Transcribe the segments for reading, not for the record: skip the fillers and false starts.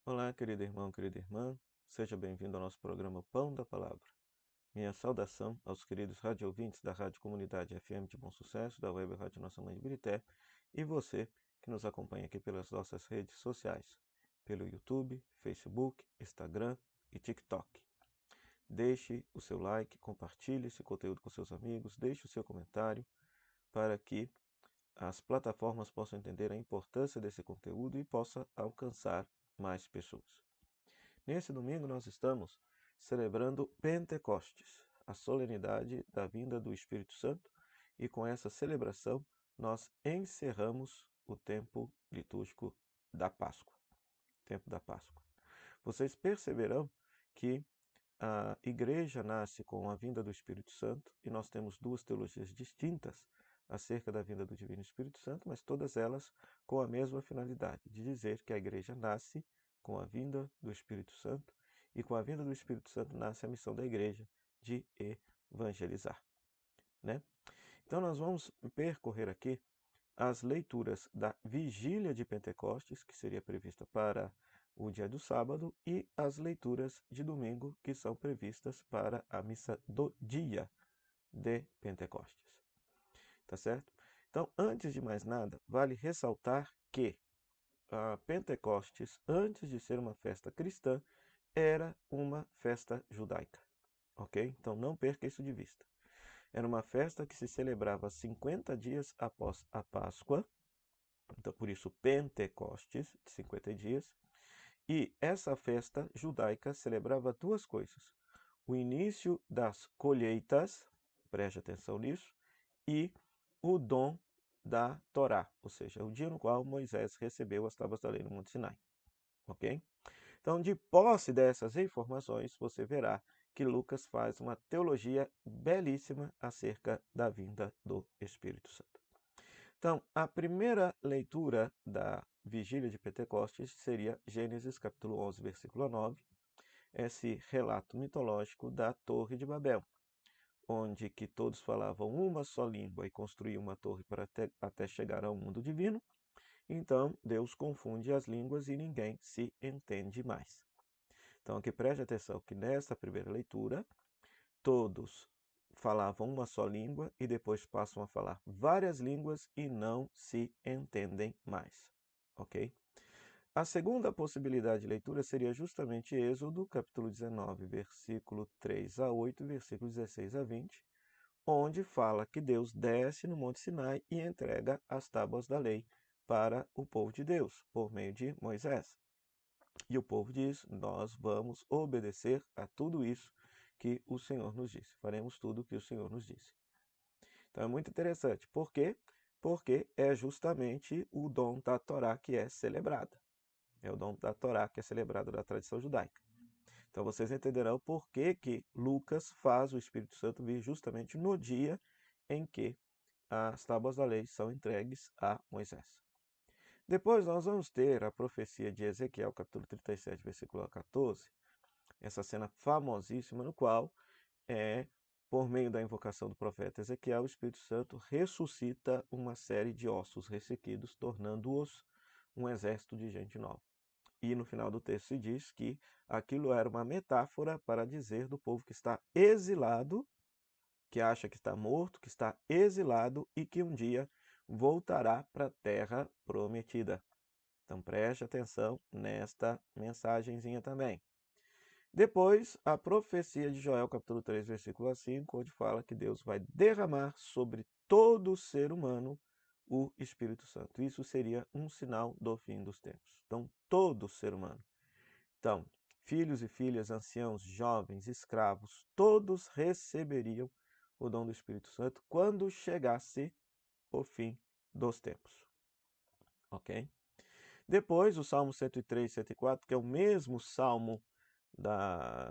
Olá, querido irmão, querida irmã, seja bem-vindo ao nosso programa Pão da Palavra. Minha saudação aos queridos radioouvintes da Rádio Comunidade FM de Bom Sucesso, da Web Rádio Nossa Mãe de Birité, e você que nos acompanha aqui pelas nossas redes sociais, pelo YouTube, Facebook, Instagram e TikTok. Deixe o seu like, compartilhe esse conteúdo com seus amigos, deixe o seu comentário para que as plataformas possam entender a importância desse conteúdo e possa alcançar mais pessoas. Nesse domingo nós estamos celebrando Pentecostes, a solenidade da vinda do Espírito Santo, e com essa celebração nós encerramos o tempo litúrgico da Páscoa, tempo da Páscoa. Vocês perceberão que a igreja nasce com a vinda do Espírito Santo e nós temos duas teologias distintas acerca da vinda do Divino Espírito Santo, mas todas elas com a mesma finalidade, de dizer que a igreja nasce com a vinda do Espírito Santo e com a vinda do Espírito Santo nasce a missão da igreja de evangelizar, né? Então nós vamos percorrer aqui as leituras da Vigília de Pentecostes, que seria prevista para o dia do sábado, e as leituras de domingo, que são previstas para a missa do dia de Pentecostes. Tá certo? Então, antes de mais nada, vale ressaltar que a Pentecostes, antes de ser uma festa cristã, era uma festa judaica. Ok? Então, não perca isso de vista. Era uma festa que se celebrava 50 dias após a Páscoa, então por isso Pentecostes, de 50 dias. E essa festa judaica celebrava duas coisas: o início das colheitas, preste atenção nisso, e o dom da Torá, ou seja, o dia no qual Moisés recebeu as tábuas da lei no Monte Sinai. Ok? Então, de posse dessas informações, você verá que Lucas faz uma teologia belíssima acerca da vinda do Espírito Santo. Então, a primeira leitura da Vigília de Pentecostes seria Gênesis capítulo 11, versículo 9, esse relato mitológico da Torre de Babel, onde que todos falavam uma só língua e construíam uma torre para até chegar ao mundo divino. Então, Deus confunde as línguas e ninguém se entende mais. Então, aqui preste atenção que nesta primeira leitura, todos falavam uma só língua e depois passam a falar várias línguas e não se entendem mais. Ok? A segunda possibilidade de leitura seria justamente Êxodo, capítulo 19, versículo 3 a 8, versículo 16 a 20, onde fala que Deus desce no Monte Sinai e entrega as tábuas da lei para o povo de Deus, por meio de Moisés. E o povo diz: nós vamos obedecer a tudo isso que o Senhor nos disse. Faremos tudo o que o Senhor nos disse. Então é muito interessante. Por quê? Porque é justamente o dom da Torá que é celebrado. É o dom da Torá que é celebrado da tradição judaica. Então vocês entenderão por que que Lucas faz o Espírito Santo vir justamente no dia em que as tábuas da lei são entregues a Moisés. Depois nós vamos ter a profecia de Ezequiel, capítulo 37, versículo 14, essa cena famosíssima no qual, por meio da invocação do profeta Ezequiel, o Espírito Santo ressuscita uma série de ossos ressequidos, tornando-os um exército de gente nova. E no final do texto se diz que aquilo era uma metáfora para dizer do povo que está exilado, que acha que está morto, que está exilado e que um dia voltará para a terra prometida. Então preste atenção nesta mensagenzinha também. Depois, a profecia de Joel, capítulo 3, versículo 5, onde fala que Deus vai derramar sobre todo ser humano o Espírito Santo. Isso seria um sinal do fim dos tempos. Então, todo ser humano. Então, filhos e filhas, anciãos, jovens, escravos, todos receberiam o dom do Espírito Santo quando chegasse o fim dos tempos. Ok? Depois, o Salmo 103 e 104, que é o mesmo salmo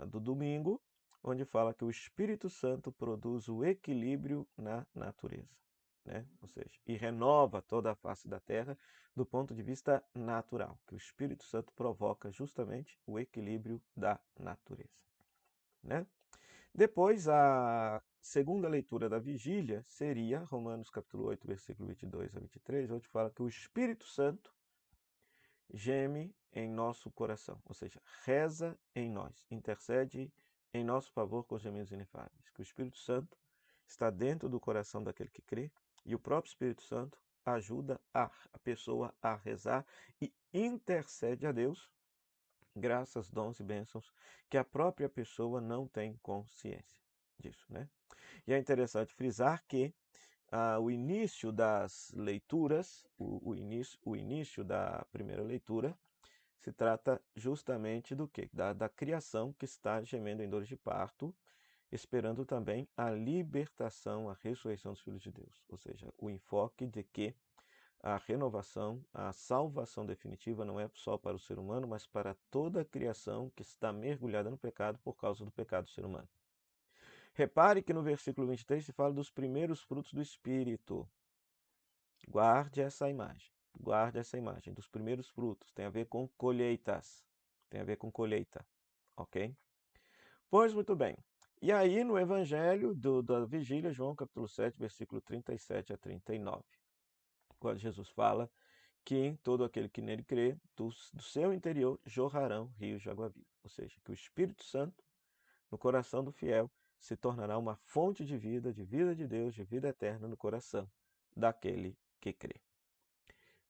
do domingo, onde fala que o Espírito Santo produz o equilíbrio na natureza, né? Ou seja, e renova toda a face da terra do ponto de vista natural, que o Espírito Santo provoca justamente o equilíbrio da natureza, né? Depois, a segunda leitura da vigília seria Romanos capítulo 8, versículo 22 a 23, onde fala que o Espírito Santo geme em nosso coração, ou seja, reza em nós, intercede em nosso favor com gemidos inefáveis. Que o Espírito Santo está dentro do coração daquele que crê e o próprio Espírito Santo ajuda a pessoa a rezar e intercede a Deus, graças, dons e bênçãos que a própria pessoa não tem consciência disso, né? E é interessante frisar que o início das leituras, o início da primeira leitura, se trata justamente do quê? Da criação que está gemendo em dores de parto, esperando também a libertação, a ressurreição dos filhos de Deus. Ou seja, o enfoque de que a renovação, a salvação definitiva não é só para o ser humano, mas para toda a criação que está mergulhada no pecado por causa do pecado do ser humano. Repare que no versículo 23 se fala dos primeiros frutos do Espírito. Guarde essa imagem. Guarde essa imagem dos primeiros frutos. Tem a ver com colheitas. Tem a ver com colheita. Ok? Pois muito bem. E aí no Evangelho da Vigília, João capítulo 7, versículo 37 a 39. Quando Jesus fala que todo aquele que nele crê, do seu interior jorrarão rios de água viva. Ou seja, que o Espírito Santo, no coração do fiel, se tornará uma fonte de vida de Deus, de vida eterna no coração daquele que crê.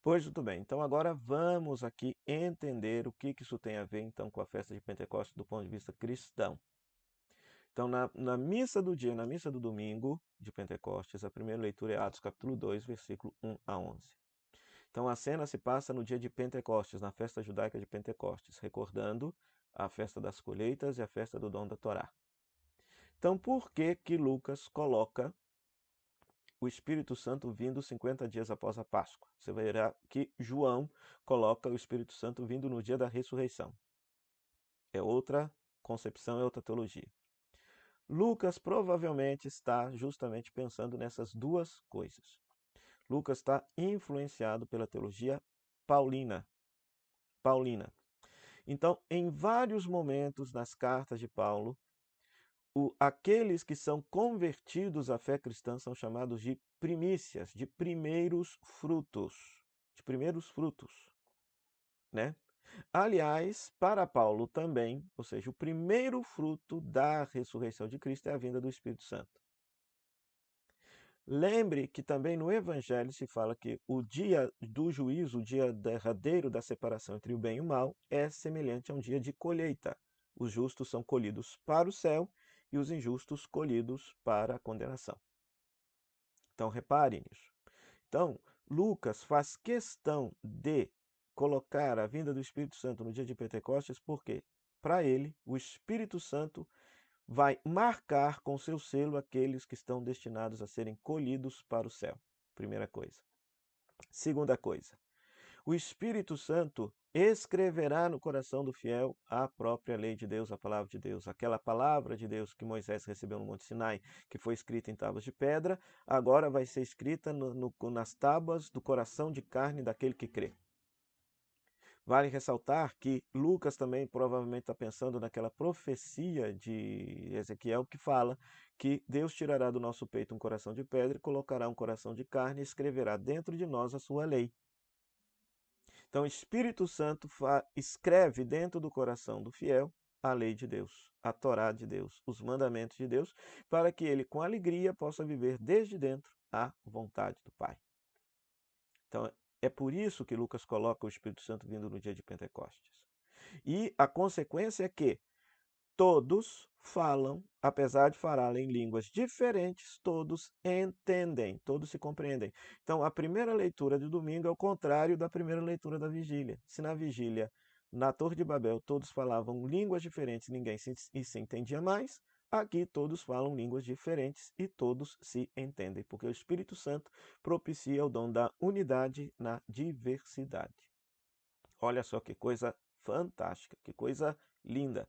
Pois muito bem, então agora vamos aqui entender o que isso tem a ver então com a festa de Pentecostes do ponto de vista cristão. Então na missa do dia, na missa do domingo de Pentecostes, a primeira leitura é Atos capítulo 2, versículo 1 a 11. Então a cena se passa no dia de Pentecostes, na festa judaica de Pentecostes, recordando a festa das colheitas e a festa do dom da Torá. Então por que que Lucas coloca o Espírito Santo vindo 50 dias após a Páscoa? Você verá que João coloca o Espírito Santo vindo no dia da ressurreição. É outra concepção, é outra teologia. Lucas provavelmente está justamente pensando nessas duas coisas. Lucas está influenciado pela teologia paulina. Então, em vários momentos nas cartas de Paulo, aqueles que são convertidos à fé cristã são chamados de primícias, de primeiros frutos. De primeiros frutos, né? Aliás, para Paulo também, ou seja, o primeiro fruto da ressurreição de Cristo é a vinda do Espírito Santo. Lembre que também no Evangelho se fala que o dia do juízo, o dia derradeiro da separação entre o bem e o mal, é semelhante a um dia de colheita. Os justos são colhidos para o céu e os injustos colhidos para a condenação. Então, repare nisso. Então, Lucas faz questão de colocar a vinda do Espírito Santo no dia de Pentecostes, porque, para ele, o Espírito Santo vai marcar com seu selo aqueles que estão destinados a serem colhidos para o céu. Primeira coisa. Segunda coisa, o Espírito Santo escreverá no coração do fiel a própria lei de Deus, a palavra de Deus. Aquela palavra de Deus que Moisés recebeu no Monte Sinai, que foi escrita em tábuas de pedra, agora vai ser escrita nas tábuas do coração de carne daquele que crê. Vale ressaltar que Lucas também provavelmente está pensando naquela profecia de Ezequiel que fala que Deus tirará do nosso peito um coração de pedra e colocará um coração de carne e escreverá dentro de nós a sua lei. Então, o Espírito Santo escreve dentro do coração do fiel a lei de Deus, a Torá de Deus, os mandamentos de Deus, para que ele, com alegria, possa viver desde dentro a vontade do Pai. Então, é por isso que Lucas coloca o Espírito Santo vindo no dia de Pentecostes. E a consequência é que todos falam, apesar de falarem línguas diferentes, todos entendem, todos se compreendem. Então, a primeira leitura de domingo é o contrário da primeira leitura da vigília. Se na vigília, na Torre de Babel, todos falavam línguas diferentes, ninguém se entendia mais, aqui todos falam línguas diferentes e todos se entendem, porque o Espírito Santo propicia o dom da unidade na diversidade. Olha só que coisa fantástica, que coisa linda.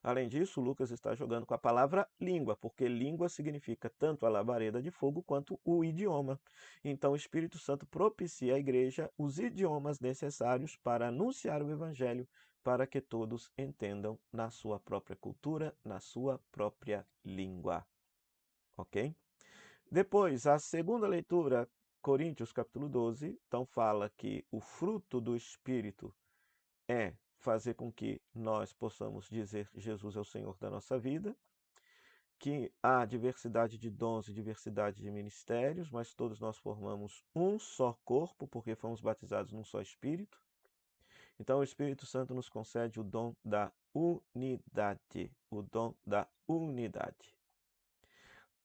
Além disso, Lucas está jogando com a palavra língua, porque língua significa tanto a labareda de fogo quanto o idioma. Então, o Espírito Santo propicia à igreja os idiomas necessários para anunciar o evangelho, para que todos entendam na sua própria cultura, na sua própria língua. Ok? Depois, a segunda leitura, Coríntios capítulo 12, então fala que o fruto do Espírito é fazer com que nós possamos dizer Jesus é o Senhor da nossa vida, que há diversidade de dons e diversidade de ministérios, mas todos nós formamos um só corpo, porque fomos batizados num só Espírito. Então, o Espírito Santo nos concede o dom da unidade, o dom da unidade.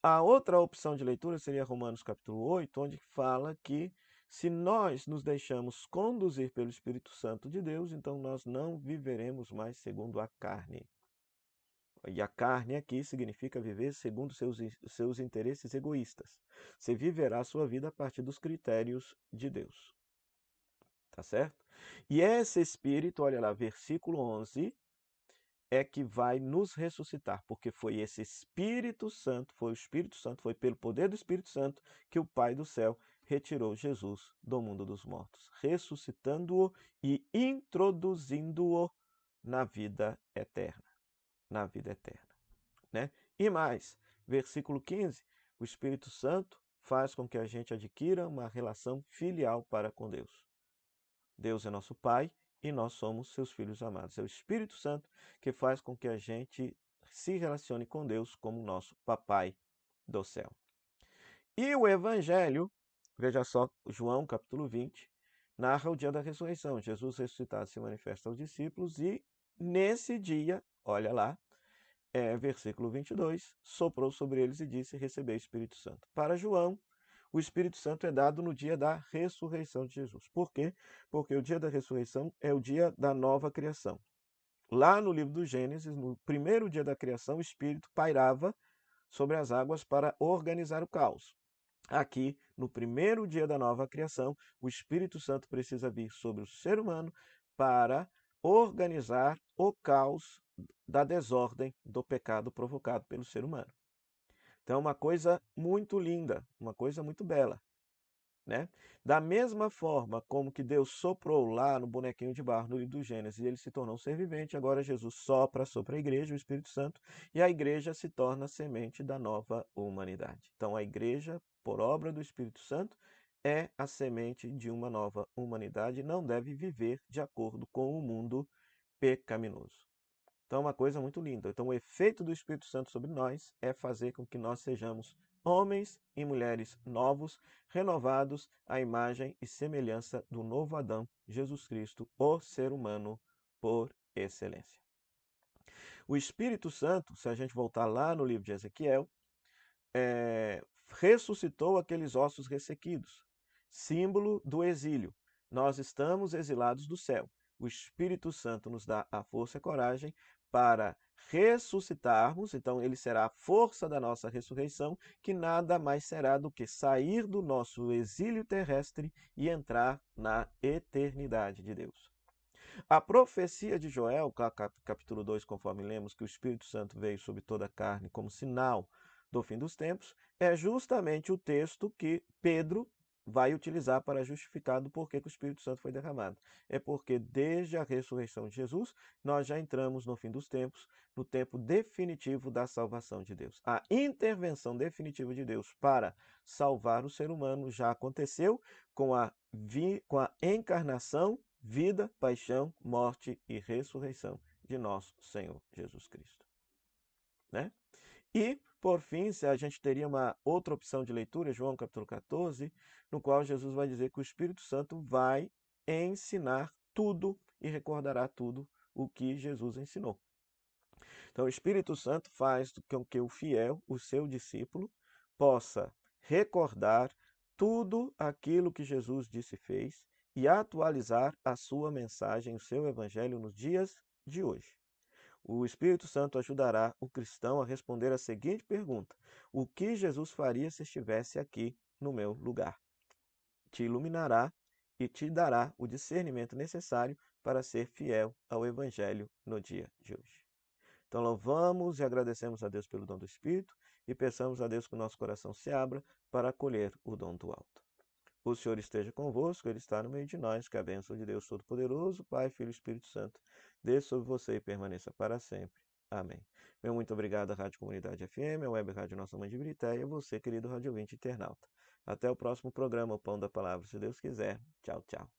A outra opção de leitura seria Romanos capítulo 8, onde fala que se nós nos deixamos conduzir pelo Espírito Santo de Deus, então nós não viveremos mais segundo a carne. E a carne aqui significa viver segundo seus interesses egoístas. Você viverá a sua vida a partir dos critérios de Deus. Tá certo? E esse Espírito, olha lá, versículo 11, é que vai nos ressuscitar, porque foi esse Espírito Santo, foi o Espírito Santo, foi pelo poder do Espírito Santo que o Pai do céu retirou Jesus do mundo dos mortos, ressuscitando-o e introduzindo-o na vida eterna. Na vida eterna, né? E mais, versículo 15, o Espírito Santo faz com que a gente adquira uma relação filial para com Deus. Deus é nosso Pai e nós somos seus filhos amados. É o Espírito Santo que faz com que a gente se relacione com Deus como nosso Papai do céu. E o Evangelho, veja só, João capítulo 20, narra o dia da ressurreição. Jesus ressuscitado se manifesta aos discípulos e nesse dia, olha lá, versículo 22, soprou sobre eles e disse, recebei o Espírito Santo. Para João, o Espírito Santo é dado no dia da ressurreição de Jesus. Por quê? Porque o dia da ressurreição é o dia da nova criação. Lá no livro do Gênesis, no primeiro dia da criação, o Espírito pairava sobre as águas para organizar o caos. Aqui, no primeiro dia da nova criação, o Espírito Santo precisa vir sobre o ser humano para organizar o caos da desordem do pecado provocado pelo ser humano. Então, é uma coisa muito linda, uma coisa muito bela, né? Da mesma forma como que Deus soprou lá no bonequinho de barro no livro do Gênesis e ele se tornou um ser vivente, agora Jesus sopra sobre a igreja, o Espírito Santo, e a igreja se torna a semente da nova humanidade. Então, a igreja, por obra do Espírito Santo, é a semente de uma nova humanidade e não deve viver de acordo com o mundo pecaminoso. Então, é uma coisa muito linda. Então, o efeito do Espírito Santo sobre nós é fazer com que nós sejamos homens e mulheres novos, renovados à imagem e semelhança do novo Adão, Jesus Cristo, o ser humano por excelência. O Espírito Santo, se a gente voltar lá no livro de Ezequiel, ressuscitou aqueles ossos ressequidos, símbolo do exílio. Nós estamos exilados do céu. O Espírito Santo nos dá a força e a coragem para ressuscitarmos, então ele será a força da nossa ressurreição, que nada mais será do que sair do nosso exílio terrestre e entrar na eternidade de Deus. A profecia de Joel, capítulo 2, conforme lemos, que o Espírito Santo veio sobre toda a carne como sinal do fim dos tempos, é justamente o texto que Pedro vai utilizar para justificar do porquê que o Espírito Santo foi derramado. É porque desde a ressurreição de Jesus, nós já entramos no fim dos tempos, no tempo definitivo da salvação de Deus. A intervenção definitiva de Deus para salvar o ser humano já aconteceu com a encarnação, vida, paixão, morte e ressurreição de nosso Senhor Jesus Cristo, né? E, por fim, se a gente teria uma outra opção de leitura, João capítulo 14, no qual Jesus vai dizer que o Espírito Santo vai ensinar tudo e recordará tudo o que Jesus ensinou. Então, o Espírito Santo faz com que o fiel, o seu discípulo, possa recordar tudo aquilo que Jesus disse e fez e atualizar a sua mensagem, o seu evangelho nos dias de hoje. O Espírito Santo ajudará o cristão a responder a seguinte pergunta: o que Jesus faria se estivesse aqui no meu lugar? Te iluminará e te dará o discernimento necessário para ser fiel ao evangelho no dia de hoje. Então, louvamos e agradecemos a Deus pelo dom do Espírito e peçamos a Deus que o nosso coração se abra para acolher o dom do alto. O Senhor esteja convosco, Ele está no meio de nós, que a bênção de Deus Todo-Poderoso, Pai, Filho e Espírito Santo, desça sobre você e permaneça para sempre. Amém. Meu muito obrigado à Rádio Comunidade FM, à Web Rádio Nossa Mãe de Birité e a você, querido rádio ouvinte internauta. Até o próximo programa, o Pão da Palavra, se Deus quiser. Tchau, tchau.